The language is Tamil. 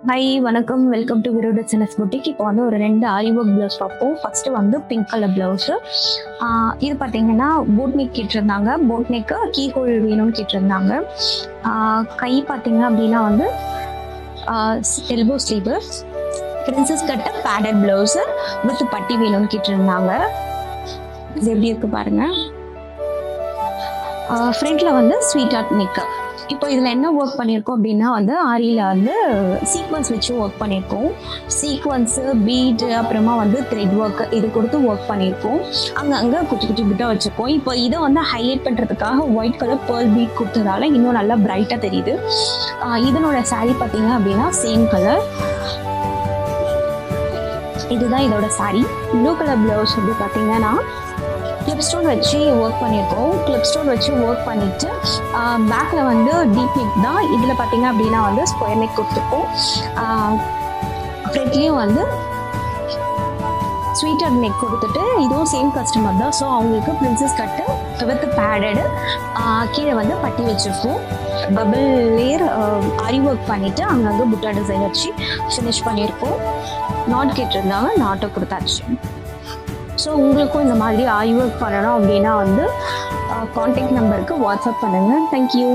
ஹாய் வணக்கம், வெல்கம் டு விரோட சினஸ் புட்டிக். இப்போ வந்து ஒரு 2 ஆரி ஒர்க் ப்ளவுஸ் பார்ப்போம். ஃபர்ஸ்ட் வந்து பிங்க் கலர் ப்ளவுஸு. இது பார்த்தீங்கன்னா போட் நெக் கேட்டிருந்தாங்க. போட் நெக்கு கீ ஹோல் வேணும்னு கேட்டிருந்தாங்க. கை பார்த்தீங்க அப்படின்னா வந்து எல்போ ஸ்லீவு, பிரின்சஸ் கட்ட பேடட் ப்ளவுஸு வித் பட்டி வேணும்னு கேட்டிருந்தாங்க. இது எப்படி இருக்கு பாருங்க. ஃப்ரண்ட்ல வந்து ஸ்வீட் ஆர்ட் நெக்கு. இப்போ இதில் என்ன ஒர்க் பண்ணியிருக்கோம் அப்படின்னா வந்து ஆரியில் வந்து சீக்வன்ஸ் வச்சு ஒர்க் பண்ணியிருக்கோம். சீக்வன்ஸு, பீடு, அப்புறமா வந்து த்ரெட் ஒர்க் இது கொடுத்து ஒர்க் பண்ணியிருக்கோம். அங்கங்கே குட்டி குட்டி பிட்டாக வச்சுருக்கோம். இப்போ இதை வந்து ஹைலைட் பண்ணுறதுக்காக ஒயிட் கலர் பேர்ல் பீட் கொடுத்ததால இன்னும் நல்லா பிரைட்டாக தெரியுது. இதனோட சாரீ பார்த்தீங்க அப்படின்னா சேம் கலர். இதுதான் இதோட சாரீ. ப்ளூ கலர் ப்ளவுஸ் எப்படி பார்த்தீங்கன்னா கிளிப் ஸ்டோன் வச்சு ஒர்க் பண்ணியிருக்கோம். கிளிப் ஸ்டோன் வச்சு ஒர்க் பண்ணிவிட்டு பேக்கில் வந்து டீப் நெக் தான். இதில் பார்த்தீங்க அப்படின்னா வந்து ஸ்கொயர் நெக் கொடுத்துருக்கோம். ஃப்ரண்ட்லேயும் வந்து ஸ்வீட்டர் நெக் கொடுத்துட்டு இதுவும் சேம் கஸ்டமர் தான். ஸோ அவங்களுக்கு பிரின்சஸ் கட்டு வித் பேடடு, கீழே வந்து பட்டி வச்சுருக்கோம். பபிள் லேயர் ஆரி ஒர்க் பண்ணிவிட்டு அங்கங்கே புட்டா டிசைன் வச்சு ஃபினிஷ் பண்ணியிருக்கோம். நாட் கேட்டிருந்தாங்க, நாட்டை கொடுத்தாச்சு. ஸோ உங்களுக்கும் இந்த மாதிரி ஆரி ஒர்க் பண்ணணும் அப்படின்னா வந்து கான்டாக்ட் நம்பருக்கு வாட்ஸ்அப் பண்ணுங்கள். தேங்க்யூ.